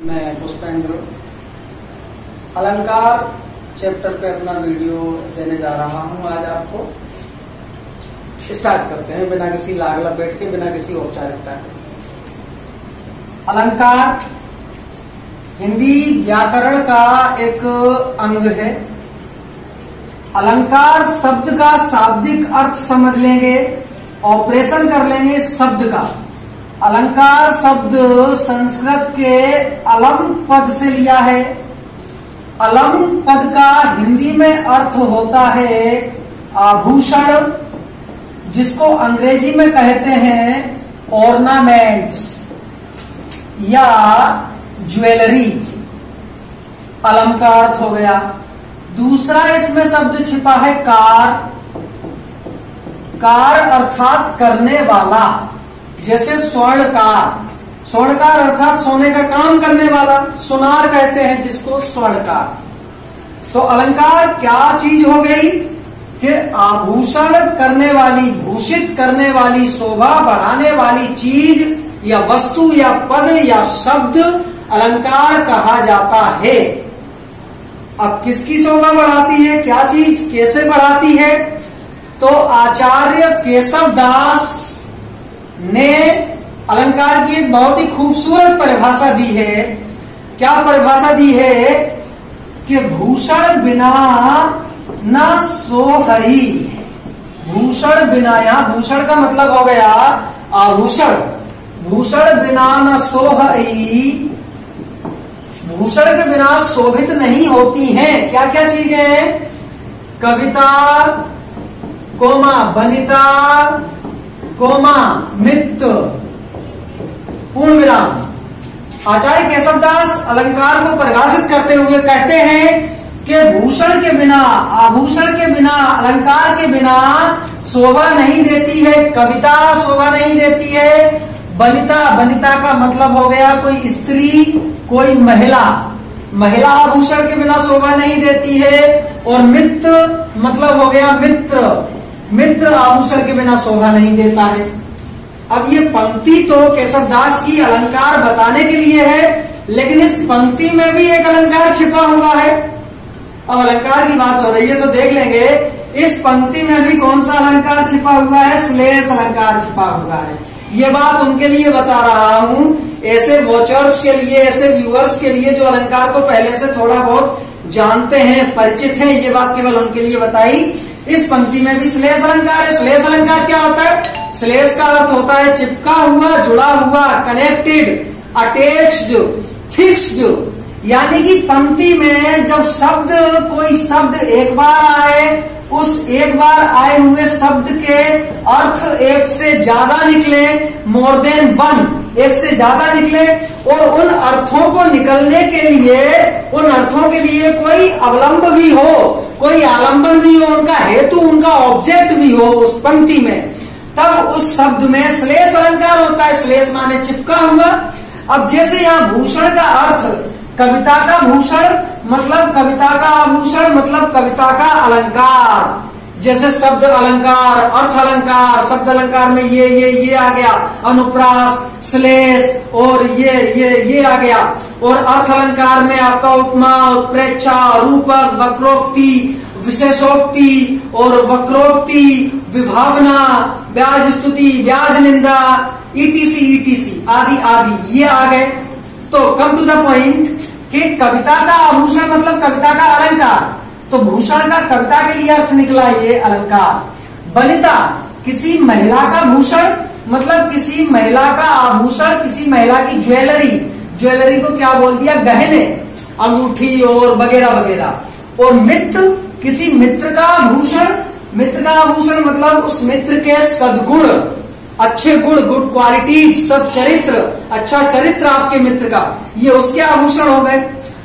मैं पुष्पेंद्र अलंकार चैप्टर पे अपना वीडियो देने जा रहा हूं। आज आपको स्टार्ट करते हैं बिना किसी लाग लपेट के, बिना किसी औपचारिकता के। अलंकार हिंदी व्याकरण का एक अंग है। अलंकार शब्द का शाब्दिक अर्थ समझ लेंगे, ऑपरेशन कर लेंगे शब्द का। अलंकार शब्द संस्कृत के अलम पद से लिया है। अलम पद का हिंदी में अर्थ होता है आभूषण, जिसको अंग्रेजी में कहते हैं ऑर्नामेंट्स या ज्वेलरी। अलम का अर्थ हो गया। दूसरा इसमें शब्द छिपा है कार। कार अर्थात करने वाला, जैसे स्वर्णकार। स्वर्णकार अर्थात सोने का काम करने वाला, सुनार कहते हैं जिसको स्वर्णकार। तो अलंकार क्या चीज हो गई कि आभूषण करने वाली, भूषित करने वाली, शोभा बढ़ाने वाली चीज या वस्तु या पद या शब्द अलंकार कहा जाता है। अब किसकी शोभा बढ़ाती है, क्या चीज कैसे बढ़ाती है? तो आचार्य केशव दास ने अलंकार की एक बहुत ही खूबसूरत परिभाषा दी है। क्या परिभाषा दी है कि भूषण बिना न सोहई। भूषण बिना, यहां भूषण का मतलब हो गया आभूषण। भूषण बिना न सोहई, भूषण के बिना शोभित नहीं होती हैं। क्या क्या चीजें हैं? कविता कोमा बनिता कोमा मित्र पूर्ण विराम। आचार्य केशवदास अलंकार को परिभाषित करते हुए कहते हैं कि भूषण के बिना, आभूषण के बिना, अलंकार के बिना शोभा नहीं देती है। कविता शोभा नहीं देती है। बनिता, बनिता का मतलब हो गया कोई स्त्री, कोई महिला। महिला आभूषण के बिना शोभा नहीं देती है। और मित्र मतलब हो गया मित्र। मित्र आभूषण के बिना शोभा नहीं देता है। अब ये पंक्ति तो केशवदास की अलंकार बताने के लिए है, लेकिन इस पंक्ति में भी एक अलंकार छिपा हुआ है। अब अलंकार की बात हो रही है तो देख लेंगे इस पंक्ति में भी कौन सा अलंकार छिपा हुआ है। श्लेष अलंकार छिपा हुआ है। ये बात उनके लिए बता रहा हूं, ऐसे वॉचर्स के लिए, ऐसे व्यूअर्स के लिए जो अलंकार को पहले से थोड़ा बहुत जानते हैं, परिचित हैं। ये बात केवल उनके लिए बताई। इस पंक्ति में भी श्लेष अलंकार है। श्लेष अलंकार क्या होता है? श्लेष का अर्थ होता है चिपका हुआ, जुड़ा हुआ, कनेक्टेड, अटैच्ड, फिक्स्ड। यानी कि पंक्ति में जब शब्द, कोई शब्द एक बार आए, उस एक बार आए हुए शब्द के अर्थ एक से ज्यादा निकले, मोर देन वन, एक से ज्यादा निकले, और उन अर्थों को निकलने के लिए, उन अर्थों के लिए कोई अवलंब भी हो, कोई आलंबन भी हो, उनका हेतु, उनका ऑब्जेक्ट भी हो उस पंक्ति में, तब उस शब्द में श्लेष अलंकार होता है। श्लेष माने चिपका हुआ। अब जैसे यहाँ भूषण का अर्थ, कविता का भूषण मतलब कविता का आभूषण, मतलब कविता का अलंकार। जैसे शब्द अलंकार, अर्थ अलंकार, शब्द अलंकार में ये आ गया, अनुप्रास, श्लेष और ये आ गया। और अर्थ अलंकार में आपका उपमा, उत्प्रेक्षा, रूपक, वक्रोक्ति, विशेषोक्ति और वक्रोक्ति, विभावना, ब्याज स्तुति, ब्याज निंदा, ईटीसी आदि आदि ये आ गए। तो कम टू द पॉइंट कि कविता का आभूषण मतलब कविता का अलंकार। तो भूषण का कविता के लिए अर्थ निकला ये अलंकार। बनिता किसी महिला का भूषण मतलब किसी महिला का आभूषण, किसी महिला की ज्वेलरी। ज्वेलरी को क्या बोल दिया? गहने, अंगूठी और वगैरह वगैरह। और मित्र किसी मित्र का आभूषण। मित्र का आभूषण मतलब उस मित्र के सद्गुण, अच्छे गुण, गुड क्वालिटीज, सच्चरित्र, अच्छा चरित्र आपके मित्र का, ये उसके आभूषण हो गए।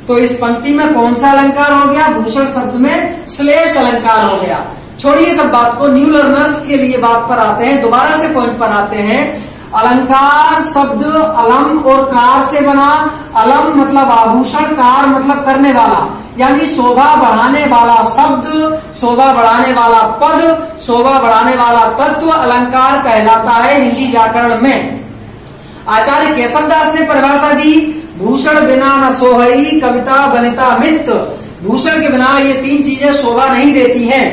तो इस पंक्ति में कौन सा अलंकार हो गया? भूषण शब्द में श्लेष अलंकार हो गया। छोड़िए सब बात को, न्यू लर्नर्स के लिए बात पर आते हैं, दोबारा से पॉइंट पर आते हैं। अलंकार शब्द अलम और कार से बना। अलम मतलब आभूषण, कार मतलब करने वाला, यानी शोभा बढ़ाने वाला शब्द, शोभा बढ़ाने वाला पद, शोभा बढ़ाने वाला तत्व अलंकार कहलाता है हिंदी व्याकरण में। आचार्य केशवदास ने परिभाषा दी, भूषण बिना न सोहई, कविता बनिता मित्त। भूषण के बिना ये तीन चीजें शोभा नहीं देती हैं।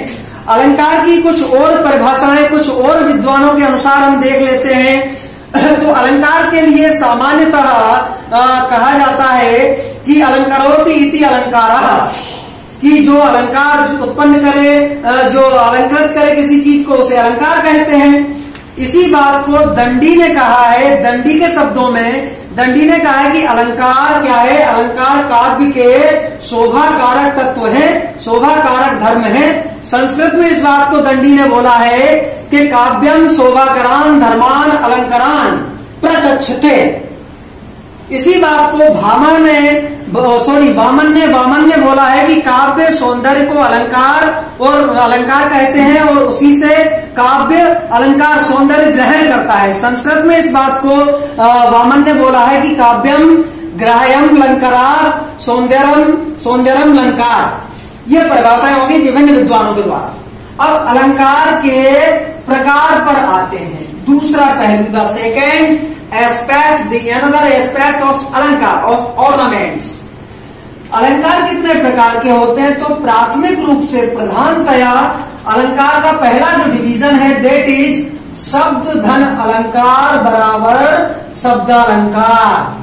अलंकार की कुछ और परिभाषाएं कुछ और विद्वानों के अनुसार हम देख लेते हैं। तो अलंकार के लिए सामान्यतः कहा जाता है कि अलंकारोति इति अलंकारः, कि जो अलंकार उत्पन्न करे, जो अलंकृत करे किसी चीज को, उसे अलंकार कहते हैं। इसी बात को दंडी ने कहा है। दंडी के शब्दों में दंडी ने कहा है कि अलंकार क्या है? अलंकार काव्य के शोभा कारक तत्व है, शोभा कारक धर्म है। संस्कृत में इस बात को दंडी ने बोला है कि काव्यम शोभाकरान धर्मान अलंकारान प्रचक्षते। इसी बात को वामन ने बोला है कि काव्य सौंदर्य को अलंकार और अलंकार कहते हैं, और उसी से काव्य अलंकार सौंदर्य ग्रहण करता है। संस्कृत में इस बात को वामन ने बोला है कि काव्यम ग्राह्यम लंकारात् सौंदर्यम लंकार। ये परिभाषाएं होंगी विभिन्न विद्वानों के द्वारा। अब अलंकार के प्रकार पर आते हैं। दूसरा पहलू, the second aspect, the another aspect of अलंकार, ऑफ ऑर्नामेंट्स। अलंकार कितने प्रकार के होते हैं? तो प्राथमिक रूप से प्रधानतया अलंकार का पहला जो डिवीजन है दैट इज शब्द धन अलंकार बराबर शब्द अलंकार।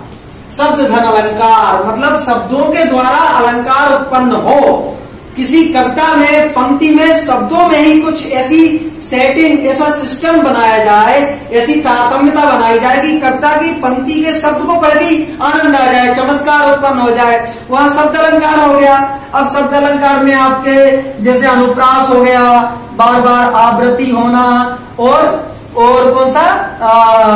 शब्द धन अलंकार मतलब शब्दों के द्वारा अलंकार उत्पन्न हो। किसी कविता में पंक्ति में शब्दों में ही कुछ ऐसी सेटिंग, ऐसा सिस्टम बनाया जाए, ऐसी तारतम्यता बनाई जाए कि कविता की पंक्ति के शब्द को पढ़ के आनंद आ जाए, चमत्कार उत्पन्न हो जाए, वहां शब्द अलंकार हो गया। अब शब्द अलंकार में आपके जैसे अनुप्रास हो गया, बार बार आवृत्ति होना, और कौन सा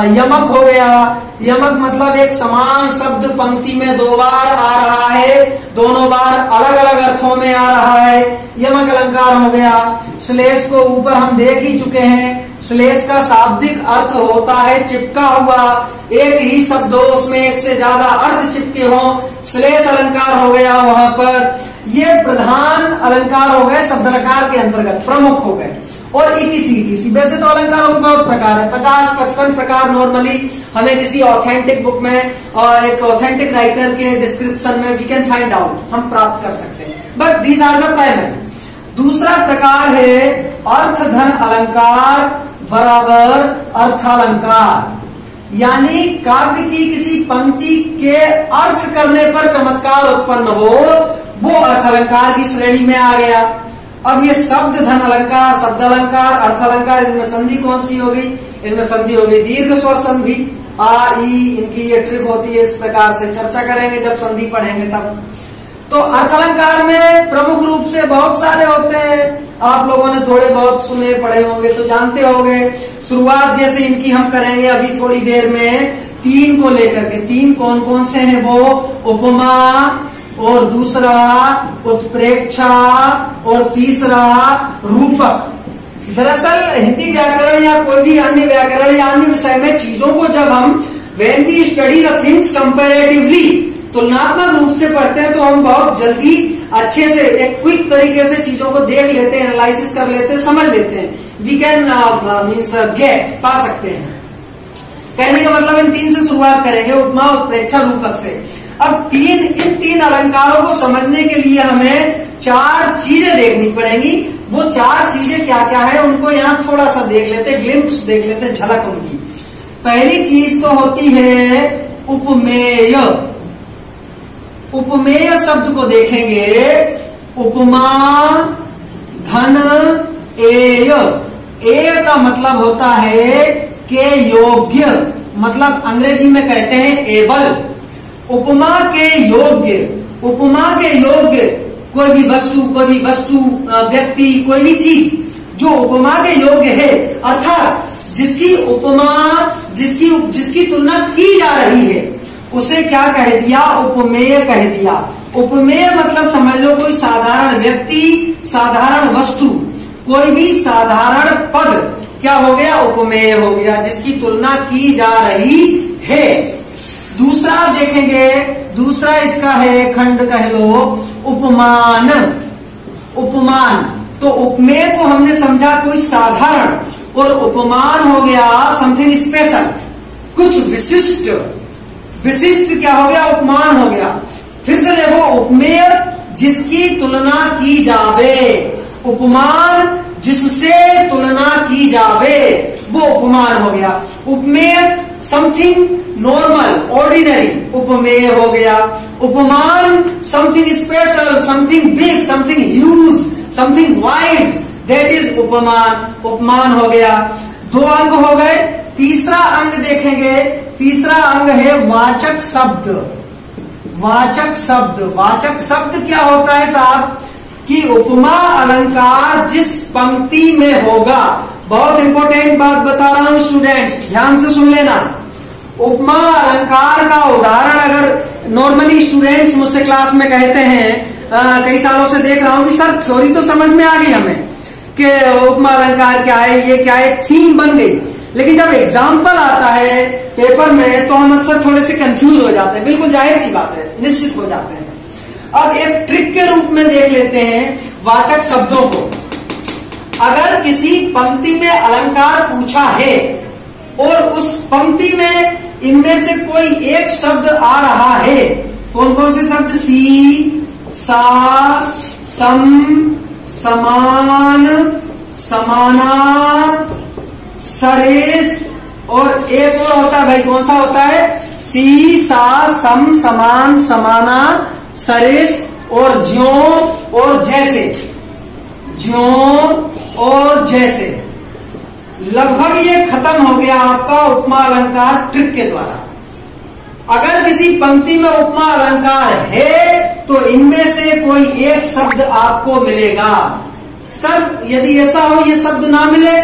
यमक हो गया। यमक मतलब एक समान शब्द पंक्ति में दो बार आ रहा है, दोनों बार अलग अलग अर्थों में आ रहा है, यमक अलंकार हो गया। श्लेष को ऊपर हम देख ही चुके हैं। श्लेष का शाब्दिक अर्थ होता है चिपका हुआ, एक ही शब्द हो उसमें एक से ज्यादा अर्थ चिपके हो, श्लेष अलंकार हो गया वहां पर। ये प्रधान अलंकार हो गए, शब्द अलंकार के अंतर्गत प्रमुख हो गए। और इसी वैसे तो अलंकारों के बहुत प्रकार है, 50-55 प्रकार नॉर्मली हमें किसी ऑथेंटिक बुक में और एक ऑथेंटिक राइटर के डिस्क्रिप्शन में वी कैन फाइंड आउट, हम प्राप्त कर सकते हैं, but these are the primary. दूसरा प्रकार है अर्थ धन अलंकार बराबर अर्थालंकार, यानी काव्य की किसी पंक्ति के अर्थ करने पर चमत्कार उत्पन्न हो, वो अर्थ अलंकार की श्रेणी में आ गया। अब ये शब्द धन अलंकार, शब्द अलंकार, अर्थ अलंकार, इनमें संधि कौन सी होगी? इनमें संधि होगी दीर्घ स्वर संधि, आ ई, इनकी ये ट्रिक होती है। इस प्रकार से चर्चा करेंगे जब संधि पढ़ेंगे तब। तो अर्थ अलंकार में प्रमुख रूप से बहुत सारे होते हैं, आप लोगों ने थोड़े बहुत सुने पढ़े होंगे तो जानते होंगे। शुरुआत जैसे इनकी हम करेंगे अभी थोड़ी देर में, 3 को लेकर के। 3 कौन कौन से हैं वो? उपमा, और दूसरा उत्प्रेक्षा, और तीसरा रूपक। दरअसल हिंदी व्याकरण या कोई भी अन्य व्याकरण या अन्य विषय में चीजों को जब हम when we study the things comparatively, तुलनात्मक रूप से पढ़ते हैं, तो हम बहुत जल्दी अच्छे से एक क्विक तरीके से चीजों को देख लेते हैं, एनालिसिस कर लेते हैं, समझ लेते हैं। वी कैन मीन्स गेट, पा सकते हैं। कहने का मतलब इन 3 से शुरुआत करेंगे, उपमा, उत्प्रेक्षा, रूपक से। अब इन 3 अलंकारों को समझने के लिए हमें 4 चीजें देखनी पड़ेंगी। वो 4 चीजें क्या क्या है उनको यहाँ थोड़ा सा देख लेते, ग्लिम्प्स देख लेते, झलक उनकी। पहली चीज तो होती है उपमेय। उपमेय शब्द को देखेंगे, उपमा धन एय। एय का मतलब होता है के योग्य, मतलब अंग्रेजी में कहते हैं एबल। उपमा के योग्य, उपमा के योग्य कोई भी वस्तु, व्यक्ति, कोई भी चीज जो उपमा के योग्य है, अर्थात जिसकी उपमा, जिसकी तुलना की जा रही है, उसे क्या कह दिया? उपमेय कह दिया। उपमेय मतलब समझ लो कोई साधारण व्यक्ति, साधारण वस्तु, कोई भी साधारण पद क्या हो गया? उपमेय हो गया, जिसकी तुलना की जा रही है। दूसरा देखेंगे, दूसरा इसका है खंड कह लो उपमान। उपमान तो उपमेय को हमने समझा कोई साधारण, और उपमान हो गया समथिंग स्पेशल, कुछ विशिष्ट। विशिष्ट क्या हो गया, उपमान हो गया। फिर से देखो, उपमेय जिसकी तुलना की जावे, उपमान जिससे तुलना की जावे वो उपमान हो गया। उपमेय समथिंग नॉर्मल, ऑर्डिनरी, उपमेय हो गया। उपमान something special, something big, something huge, something wide, that is उपमान, उपमान हो गया। 2 अंग हो गए। तीसरा अंग देखेंगे, तीसरा अंग है वाचक शब्द। वाचक शब्द, वाचक शब्द क्या होता है साहब, कि उपमा अलंकार जिस पंक्ति में होगा, बहुत इंपॉर्टेंट बात बता रहा हूं स्टूडेंट्स, ध्यान से सुन लेना। उपमा अलंकार का उदाहरण अगर नॉर्मली स्टूडेंट्स मुझसे क्लास में कहते हैं, कई सालों से देख रहा हूं कि सर थ्योरी तो समझ में आ गई हमें कि उपमा अलंकार क्या है, ये क्या है, थीम बन गई, लेकिन जब एग्जाम्पल आता है पेपर में तो हम अक्सर थोड़े से कंफ्यूज हो जाते हैं। बिल्कुल जाहिर सी बात है, निश्चित हो जाते हैं। अब एक ट्रिक के रूप में देख लेते हैं वाचक शब्दों को। अगर किसी पंक्ति में अलंकार पूछा है और उस पंक्ति में इनमें से कोई एक शब्द आ रहा है, कौन कौन से शब्द, सी, सा, सम, समान, समाना, सरेस, और एक और होता है भाई, कौन सा होता है, सी, सा, सम, समान, समाना, सरेस और ज्यों और जैसे, ज्यों और जैसे। लगभग ये खत्म हो गया आपका उपमा अलंकार ट्रिक के द्वारा। अगर किसी पंक्ति में उपमा अलंकार है तो इनमें से कोई एक शब्द आपको मिलेगा। सर यदि ऐसा हो ये शब्द ना मिले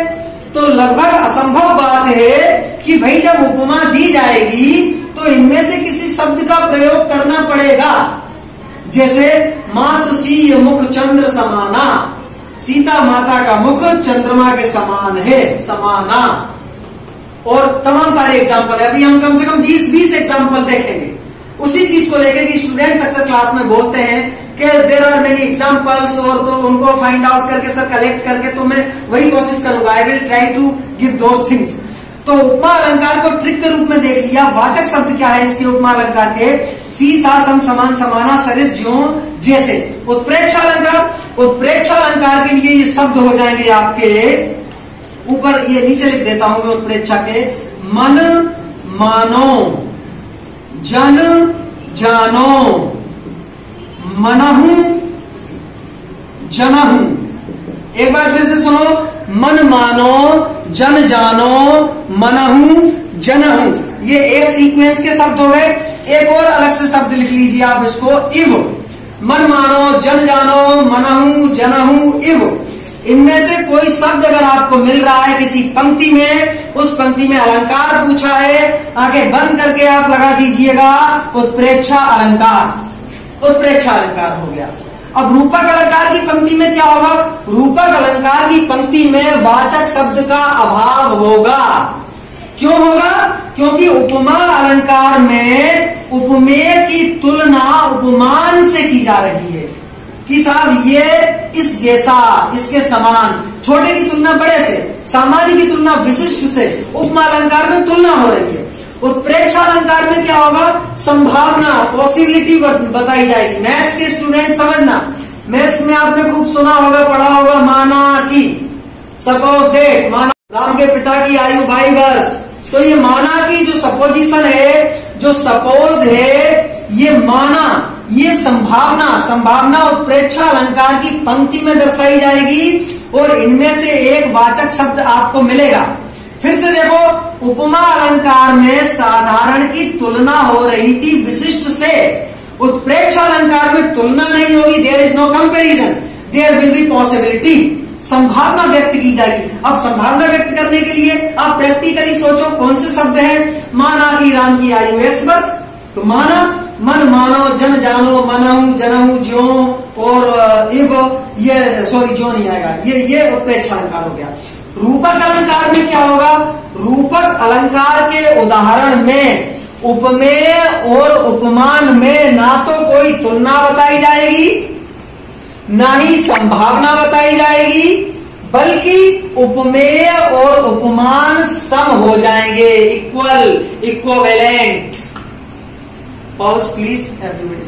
तो लगभग असंभव बात है कि भाई जब उपमा दी जाएगी तो इनमें से किसी शब्द का प्रयोग करना पड़ेगा। जैसे मातृ सी मुख चंद्र समाना, सीता माता का मुख चंद्रमा के समान है, समाना, और तमाम सारे एग्जाम्पल है। अभी हम कम से कम 20 एग्जाम्पल देखेंगे उसी चीज को लेकर कि स्टूडेंट्स अक्सर क्लास में बोलते हैं कि देयर आर मेनी एग्जाम्पल्स, और तो उनको फाइंड आउट करके सर कलेक्ट करके तो मैं वही कोशिश करूंगा, I will try to give those things. तो उपमा अलंकार को ट्रिक के रूप में देख लिया। वाचक शब्द क्या है इसके उपमा अलंकार के, सी, सा, सम, समान, समाना, सरिस, ज्यों, जैसे। उत्प्रेक्षा अलंकार, उत्प्रेक्षा अलंकार के लिए ये शब्द हो जाएंगे आपके ऊपर, ये नीचे लिख देता हूं मैं उत्प्रेक्षा के, मन मानो, जन जानो, मनहु जनहु। एक बार फिर से सुनो, मन मानो, जन जानो, मनहु जनहु। ये एक सीक्वेंस के शब्द हो गए। एक और अलग से शब्द लिख लीजिए आप इसको, इव। मन मानो, जन जानो, मनहु जनहु, इव। इनमें से कोई शब्द अगर आपको मिल रहा है किसी पंक्ति में, उस पंक्ति में अलंकार पूछा है, आगे बंद करके आप लगा दीजिएगा उत्प्रेक्षा अलंकार। उत्प्रेक्षा अलंकार हो गया। अब रूपक अलंकार की पंक्ति में क्या होगा, रूपक अलंकार की पंक्ति में वाचक शब्द का अभाव होगा। क्यों होगा, क्योंकि उपमा अलंकार में उपमेय की तुलना उपमान से की जा रही है कि साहब ये इस जैसा, इसके समान, छोटे की तुलना बड़े से, सामान्य की तुलना विशिष्ट से उपमा अलंकार में तुलना हो रही है। उत्प्रेक्षा अलंकार में क्या होगा, संभावना, पॉसिबिलिटी बताई जाएगी। मैथ्स के स्टूडेंट समझना, मैथ्स में आपने खूब सुना होगा, पढ़ा होगा, माना कि, सपोज दैट, माना राम के पिता की आयु 22 वर्ष। तो ये माना की जो सपोजिशन है, जो सपोज है, ये माना, ये संभावना, संभावना उत्प्रेक्षा अलंकार की पंक्ति में दर्शाई जाएगी और इनमें से एक वाचक शब्द आपको मिलेगा। फिर से देखो, उपमा अलंकार में साधारण की तुलना हो रही थी विशिष्ट से। उत्प्रेक्षा अलंकार में तुलना नहीं होगी, there is no comparison, there will be possibility, संभावना व्यक्त की जाएगी। अब संभावना व्यक्त करने के लिए आप प्रैक्टिकली सोचो कौन से शब्द है। माना कि राम की आयु 1 वर्ष, तो माना, मन मानो, जन जानो, मनहु जनहु, ज्यों और इव, ये सॉरी ज्यों नहीं आएगा, ये उत्प्रेक्षा अलंकार हो गया। रूपक अलंकार में क्या होगा, रूपक अलंकार के उदाहरण में उपमेय और उपमान में ना तो कोई तुलना बताई जाएगी, ना ही संभावना बताई जाएगी, बल्कि उपमेय और उपमान सम हो जाएंगे, equal, equivalent. Pause please, everybody.